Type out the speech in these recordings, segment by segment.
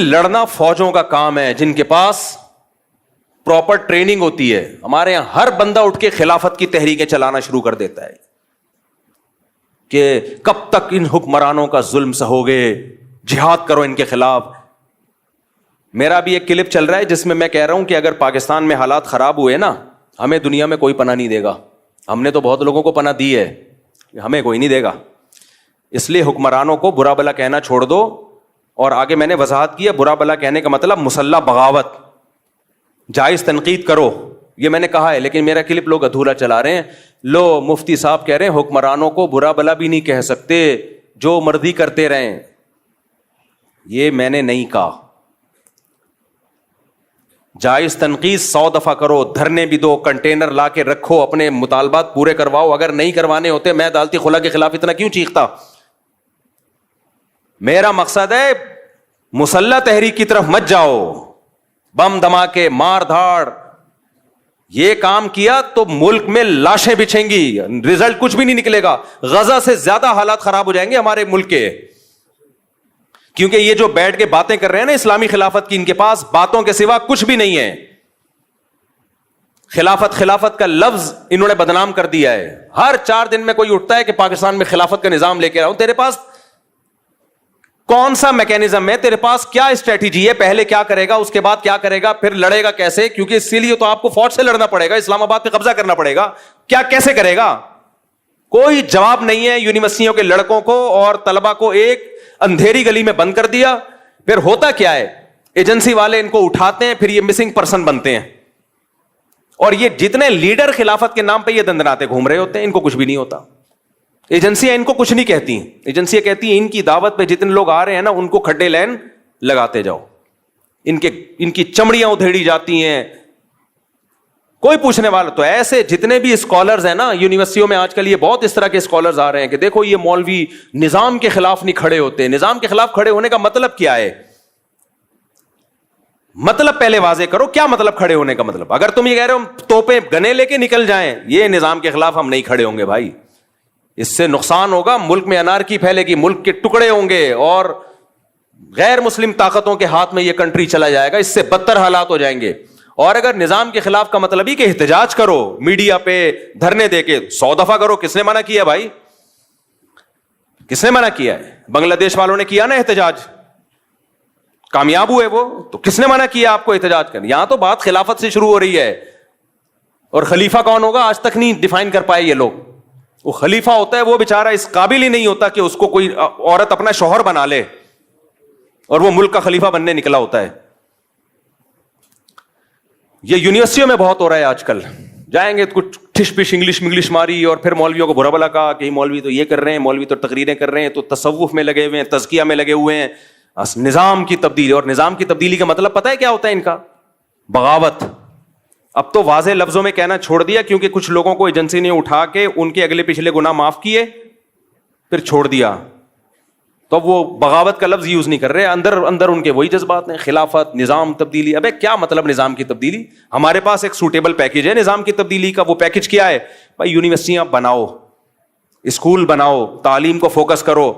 لڑنا فوجوں کا کام ہے جن کے پاس پراپر ٹریننگ ہوتی ہے. ہمارے یہاں ہر بندہ اٹھ کے خلافت کی تحریکیں چلانا شروع کر دیتا ہے کہ کب تک ان حکمرانوں کا ظلم سہوگے, جہاد کرو ان کے خلاف. میرا بھی ایک کلپ چل رہا ہے جس میں میں کہہ رہا ہوں کہ اگر پاکستان میں حالات خراب ہوئے نا, ہمیں دنیا میں کوئی پناہ نہیں دے گا. ہم نے تو بہت لوگوں کو پناہ دی ہے, ہمیں کوئی نہیں دے گا. اس لیے حکمرانوں کو برا بلا کہنا چھوڑ دو. اور آگے میں نے وضاحت کی ہے, برا بلا کہنے کا مطلب مسلح بغاوت, جائز تنقید کرو, یہ میں نے کہا ہے. لیکن میرا کلپ لوگ ادھورا چلا رہے ہیں. لو مفتی صاحب کہہ رہے ہیں حکمرانوں کو برا بلا بھی نہیں کہہ سکتے, جو مرضی کرتے رہیں. یہ میں نے نہیں کہا. جائز تنقید 100 دفعہ کرو, دھرنے بھی دو, کنٹینر لا کے رکھو, اپنے مطالبات پورے کرواؤ. اگر نہیں کروانے ہوتے میں عدالتی خلا کے خلاف اتنا کیوں چیختا. میرا مقصد ہے مسلح تحریک کی طرف مت جاؤ, بم دھماکے مار دھاڑ. یہ کام کیا تو ملک میں لاشیں بچھیں گی, رزلٹ کچھ بھی نہیں نکلے گا. غزہ سے زیادہ حالات خراب ہو جائیں گے ہمارے ملک کے, کیونکہ یہ جو بیٹھ کے باتیں کر رہے ہیں نا اسلامی خلافت کی, ان کے پاس باتوں کے سوا کچھ بھی نہیں ہے. خلافت خلافت کا لفظ انہوں نے بدنام کر دیا ہے. ہر 4 دن میں کوئی اٹھتا ہے کہ پاکستان میں خلافت کا نظام لے کے آؤں. تیرے پاس کون سا میکینزم ہے, تیرے پاس کیا اسٹریٹجی ہے, پہلے کیا کرے گا, اس کے بعد کیا کرے گا, پھر لڑے گا کیسے؟ کیونکہ اس لیے تو آپ کو فوج سے لڑنا پڑے گا, اسلام آباد پہ قبضہ کرنا پڑے گا. کیا کیسے کرے گا؟ کوئی جواب نہیں ہے. یونیورسٹیوں کے لڑکوں کو اور طلبہ کو ایک اندھیری گلی میں بند کر دیا. پھر ہوتا کیا ہے, ایجنسی والے ان کو اٹھاتے ہیں, پھر یہ مسنگ پرسن بنتے ہیں. اور یہ جتنے لیڈر خلافت کے نام پہ یہ دندناتے گھوم رہے ہوتے ہیں, ان کو کچھ بھی نہیں ہوتا. ایجنسیاں ان کو کچھ نہیں کہتی. ایجنسیاں کہتی ہیں ان کی دعوت پہ جتنے لوگ آ رہے ہیں نا ان کو کھڈے لین لگاتے جاؤ, ان کی چمڑیاں ادھیڑی جاتی ہیں, کوئی پوچھنے والا. تو ایسے جتنے بھی اسکالرز ہیں نا یونیورسٹیوں میں آج کل, یہ بہت اس طرح کے اسکالرز آ رہے ہیں کہ دیکھو یہ مولوی نظام کے خلاف نہیں کھڑے ہوتے. نظام کے خلاف کھڑے ہونے کا مطلب کیا ہے؟ مطلب پہلے واضح کرو, کیا مطلب کھڑے ہونے کا مطلب؟ اگر تم یہ کہہ رہے ہو توپیں گنے لے کے نکل جائیں, یہ نظام کے خلاف ہم نہیں کھڑے ہوں گے بھائی. اس سے نقصان ہوگا, ملک میں انارکی پھیلے گی, ملک کے ٹکڑے ہوں گے, اور غیر مسلم طاقتوں کے ہاتھ میں یہ کنٹری چلا جائے گا. اس سے بدتر حالات ہو جائیں گے. اور اگر نظام کے خلاف کا مطلب ہی کہ احتجاج کرو, میڈیا پہ دھرنے دے کے 100 دفعہ کرو, کس نے منع کیا بھائی؟ کس نے منع کیا ہے؟ بنگلہ دیش والوں نے کیا نا احتجاج, کامیاب ہوئے وہ, تو کس نے منع کیا آپ کو احتجاج کرنے؟ یہاں تو بات خلافت سے شروع ہو رہی ہے. اور خلیفہ کون ہوگا آج تک نہیں ڈیفائن کر پائے یہ لوگ. وہ خلیفہ ہوتا ہے وہ بیچارہ اس قابل ہی نہیں ہوتا کہ اس کو کوئی عورت اپنا شوہر بنا لے, اور وہ ملک کا خلیفہ بننے نکلا ہوتا ہے. یہ یونیورسٹیوں میں بہت ہو رہا ہے آج کل. جائیں گے کچھ ٹھش پش انگلش ماری, اور پھر مولویوں کو برا بلا کہا کہ مولوی تو یہ کر رہے ہیں, مولوی تو تقریریں کر رہے ہیں, تو تصوف میں لگے ہوئے ہیں, تزکیہ میں لگے ہوئے ہیں, نظام کی تبدیلی. اور نظام کی تبدیلی کا مطلب پتہ ہے کیا ہوتا ہے ان کا؟ بغاوت. اب تو واضح لفظوں میں کہنا چھوڑ دیا, کیونکہ کچھ لوگوں کو ایجنسی نے اٹھا کے ان کے اگلے پچھلے گناہ معاف کیے, پھر چھوڑ دیا. تو وہ بغاوت کا لفظ یوز نہیں کر رہے. اندر ان کے وہی جذبات ہیں, خلافت, نظام تبدیلی. ابے کیا مطلب نظام کی تبدیلی؟ ہمارے پاس ایک سوٹیبل پیکج ہے نظام کی تبدیلی کا. وہ پیکج کیا ہے بھائی؟ یونیورسٹیاں بناؤ, اسکول بناؤ, تعلیم کو فوکس کرو,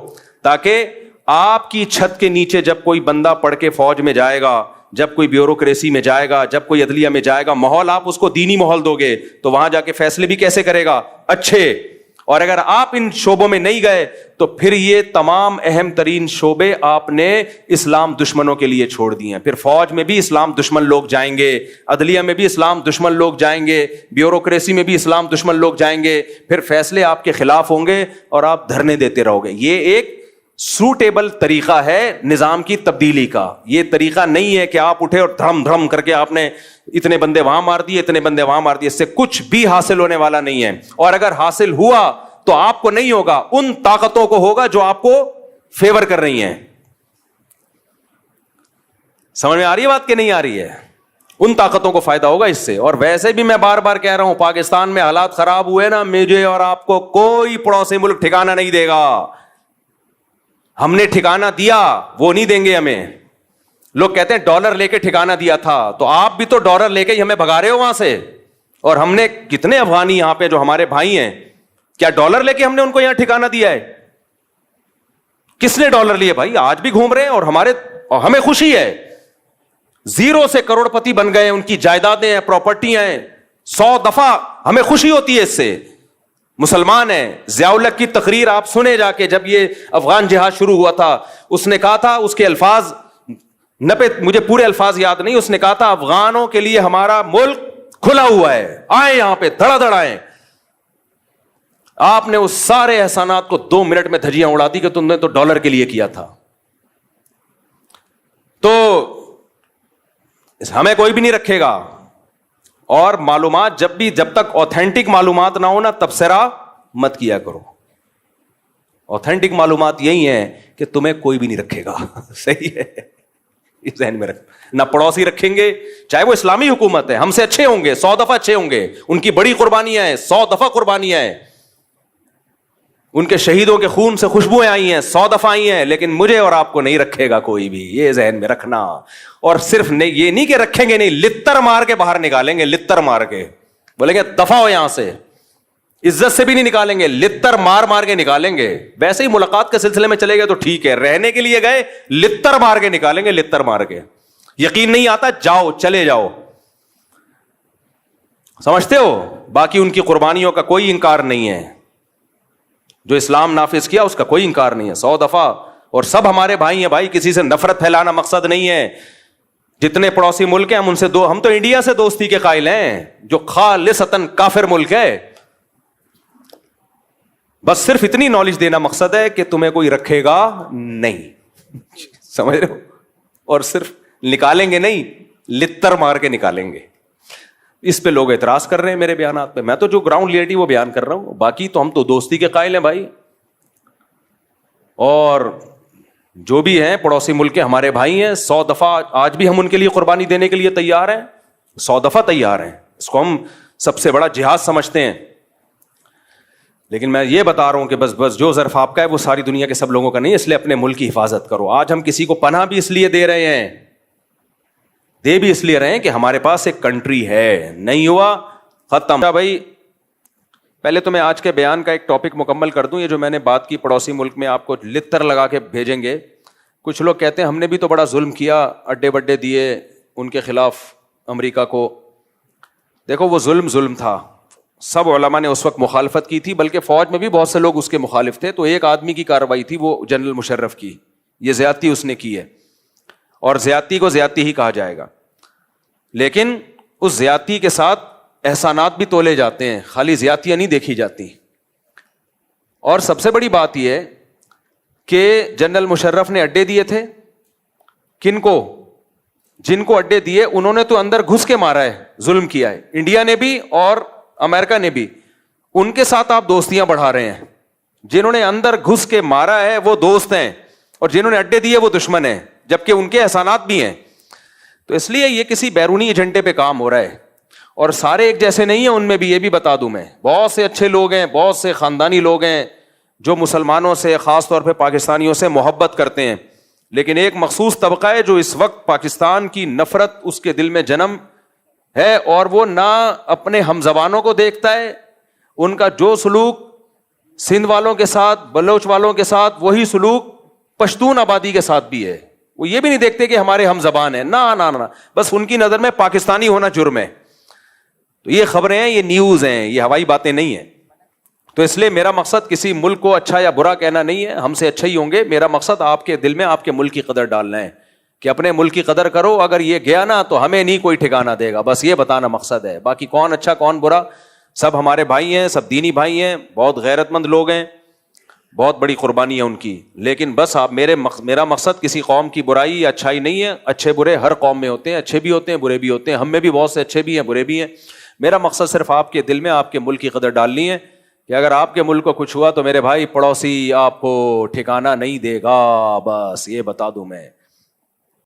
تاکہ آپ کی چھت کے نیچے جب کوئی بندہ پڑھ کے فوج میں جائے گا, جب کوئی بیوروکریسی میں جائے گا, جب کوئی عدلیہ میں جائے گا, ماحول آپ اس کو دینی ماحول دو گے تو وہاں جا کے فیصلے بھی کیسے کرے گا؟ اچھے. اور اگر آپ ان شعبوں میں نہیں گئے تو پھر یہ تمام اہم ترین شعبے آپ نے اسلام دشمنوں کے لیے چھوڑ دیے ہیں. پھر فوج میں بھی اسلام دشمن لوگ جائیں گے, عدلیہ میں بھی اسلام دشمن لوگ جائیں گے, بیوروکریسی میں بھی اسلام دشمن لوگ جائیں گے. پھر فیصلے آپ کے خلاف ہوں گے اور آپ دھرنے دیتے رہو گے. یہ ایک سوٹیبل طریقہ ہے نظام کی تبدیلی کا. یہ طریقہ نہیں ہے کہ آپ اٹھے اور دھڑم دھڑم کر کے آپ نے اتنے بندے وہاں مار دیے, اتنے بندے وہاں مار دیے. اس سے کچھ بھی حاصل ہونے والا نہیں ہے. اور اگر حاصل ہوا تو آپ کو نہیں ہوگا, ان طاقتوں کو ہوگا جو آپ کو فیور کر رہی ہیں. سمجھ میں آ رہی ہے بات کہ نہیں آ رہی ہے؟ ان طاقتوں کو فائدہ ہوگا اس سے. اور ویسے بھی میں بار بار کہہ رہا ہوں, پاکستان میں حالات خراب ہوئے نا, مجھے اور آپ کو کوئی پڑوسی ملک ٹھکانہ نہیں دے گا. ہم نے ٹھکانہ دیا, وہ نہیں دیں گے ہمیں. لوگ کہتے ہیں ڈالر لے کے ٹھکانہ دیا تھا, تو آپ بھی تو ڈالر لے کے ہی ہمیں بھگا رہے ہو وہاں سے. اور ہم نے کتنے افغانی یہاں پہ جو ہمارے بھائی ہیں, کیا ڈالر لے کے ہم نے ان کو یہاں ٹھکانہ دیا ہے؟ کس نے ڈالر لیے بھائی؟ آج بھی گھوم رہے ہیں, اور ہمارے اور ہمیں خوشی ہے, زیرو سے کروڑپتی بن گئے, ان کی جائیدادیں ہیں, پراپرٹیاں ہیں, 100 دفعہ ہمیں خوشی ہوتی ہے اس سے. مسلمان ہیں. ضیاء الحق کی تقریر آپ سنے جا کے, جب یہ افغان جہاد شروع ہوا تھا, اس نے کہا تھا, اس کے الفاظ مجھے پورے الفاظ یاد نہیں, اس نے کہا تھا افغانوں کے لیے ہمارا ملک کھلا ہوا ہے, آئے یہاں پہ دھڑا دھڑ آئے. آپ نے اس سارے احسانات کو 2 منٹ میں دھجیاں اڑا دی کہ تم نے تو ڈالر کے لیے کیا تھا. تو ہمیں کوئی بھی نہیں رکھے گا. اور معلومات جب تک آتھینٹک معلومات نہ ہو نا, تبصرہ مت کیا کرو. آتھینٹک معلومات یہی ہیں کہ تمہیں کوئی بھی نہیں رکھے گا. صحیح ہے, اس ذہن میں رکھ. نہ پڑوسی رکھیں گے, چاہے وہ اسلامی حکومت ہے, ہم سے اچھے ہوں گے, 100 دفعہ اچھے ہوں گے, ان کی بڑی قربانیاں ہیں, 100 دفعہ قربانیاں ہیں, ان کے شہیدوں کے خون سے خوشبوئیں آئی ہیں, 100 دفعہ آئی ہیں, لیکن مجھے اور آپ کو نہیں رکھے گا کوئی بھی. یہ ذہن میں رکھنا. اور صرف یہ نہیں کہ رکھیں گے نہیں, لتر مار کے باہر نکالیں گے, لتر مار کے بولیں گے دفعہ ہو یہاں سے. عزت سے بھی نہیں نکالیں گے, لتر مار مار کے نکالیں گے. ویسے ہی ملاقات کے سلسلے میں چلے گئے تو ٹھیک ہے, رہنے کے لیے گئے لتر مار کے نکالیں گے, لتر مار کے. یقین نہیں آتا, جاؤ, چلے جاؤ. سمجھتے ہو؟ باقی ان کی قربانیوں کا کوئی انکار نہیں ہے, جو اسلام نافذ کیا اس کا کوئی انکار نہیں ہے, 100 دفعہ. اور سب ہمارے بھائی ہیں بھائی, کسی سے نفرت پھیلانا مقصد نہیں ہے. جتنے پڑوسی ملک ہیں ہم ان سے ہم تو انڈیا سے دوستی کے قائل ہیں, جو خالصتاً کافر ملک ہے. بس صرف اتنی نالج دینا مقصد ہے کہ تمہیں کوئی رکھے گا نہیں. سمجھ رہے ہو؟ اور صرف نکالیں گے نہیں, لتر مار کے نکالیں گے. اس پہ لوگ اعتراض کر رہے ہیں میرے بیانات پہ. میں تو جو گراؤنڈ ریئلٹی وہ بیان کر رہا ہوں, باقی تو ہم تو دوستی کے قائل ہیں بھائی. اور جو بھی ہیں پڑوسی ملک کے ہمارے بھائی ہیں, 100 دفعہ آج بھی ہم ان کے لیے قربانی دینے کے لیے تیار ہیں, 100 دفعہ تیار ہیں. اس کو ہم سب سے بڑا جہاد سمجھتے ہیں. لیکن میں یہ بتا رہا ہوں کہ بس جو ظرف آپ کا ہے وہ ساری دنیا کے سب لوگوں کا نہیں, اس لیے اپنے ملک کی حفاظت کرو. آج ہم کسی کو پناہ بھی اس لیے دے رہے ہیں, دے بھی اس لیے رہے ہیں کہ ہمارے پاس ایک کنٹری ہے. نہیں ہوا ختم. بھائی پہلے تو میں آج کے بیان کا ایک ٹاپک مکمل کر دوں. یہ جو میں نے بات کی پڑوسی ملک میں آپ کو لتر لگا کے بھیجیں گے, کچھ لوگ کہتے ہیں ہم نے بھی تو بڑا ظلم کیا, اڈے بڈے دیے ان کے خلاف امریکہ کو. دیکھو وہ ظلم تھا, سب علماء نے اس وقت مخالفت کی تھی, بلکہ فوج میں بھی بہت سے لوگ اس کے مخالف تھے. تو ایک آدمی کی کارروائی تھی, وہ جنرل مشرف کی. یہ زیادتی اس نے کی ہے, اور زیادتی کو زیادتی ہی کہا جائے گا. لیکن اس زیادتی کے ساتھ احسانات بھی تولے جاتے ہیں, خالی زیادتیاں نہیں دیکھی جاتی. اور سب سے بڑی بات یہ ہے کہ جنرل مشرف نے اڈے دیے تھے. کن کو؟ جن کو اڈے دیے انہوں نے تو اندر گھس کے مارا ہے, ظلم کیا ہے. انڈیا نے بھی اور امریکہ نے بھی. ان کے ساتھ آپ دوستیاں بڑھا رہے ہیں. جنہوں نے اندر گھس کے مارا ہے وہ دوست ہیں, اور جنہوں نے اڈے دیے وہ دشمن ہیں, جبکہ ان کے احسانات بھی ہیں. تو اس لیے یہ کسی بیرونی ایجنڈے پہ کام ہو رہا ہے. اور سارے ایک جیسے نہیں ہیں ان میں بھی, یہ بھی بتا دوں میں. بہت سے اچھے لوگ ہیں, بہت سے خاندانی لوگ ہیں جو مسلمانوں سے, خاص طور پہ پاکستانیوں سے محبت کرتے ہیں. لیکن ایک مخصوص طبقہ ہے جو اس وقت پاکستان کی نفرت اس کے دل میں جنم ہے, اور وہ نہ اپنے ہم زبانوں کو دیکھتا ہے. ان کا جو سلوک سندھ والوں کے ساتھ, بلوچ والوں کے ساتھ, وہی سلوک پشتون آبادی کے ساتھ بھی ہے. وہ یہ بھی نہیں دیکھتے کہ ہمارے ہم زبان ہیں, نہ, بس ان کی نظر میں پاکستانی ہونا جرم ہے. تو یہ خبریں ہیں, یہ نیوز ہیں, یہ ہوائی باتیں نہیں ہیں. تو اس لیے میرا مقصد کسی ملک کو اچھا یا برا کہنا نہیں ہے, ہم سے اچھا ہی ہوں گے. میرا مقصد آپ کے دل میں آپ کے ملک کی قدر ڈالنا ہے, کہ اپنے ملک کی قدر کرو. اگر یہ گیا نا تو ہمیں نہیں کوئی ٹھکانہ دے گا, بس یہ بتانا مقصد ہے. باقی کون اچھا کون برا, سب ہمارے بھائی ہیں, سب دینی بھائی ہیں, بہت غیرت مند لوگ ہیں, بہت بڑی قربانی ہے ان کی. لیکن بس آپ میرا مقصد کسی قوم کی برائی یا اچھائی نہیں ہے. اچھے برے ہر قوم میں ہوتے ہیں, اچھے بھی ہوتے ہیں برے بھی ہوتے ہیں. ہم میں بھی بہت سے اچھے بھی ہیں برے بھی ہیں. میرا مقصد صرف آپ کے دل میں آپ کے ملک کی قدر ڈالنی ہے, کہ اگر آپ کے ملک کو کچھ ہوا تو میرے بھائی پڑوسی آپ کو ٹھکانہ نہیں دے گا. بس یہ بتا دوں میں.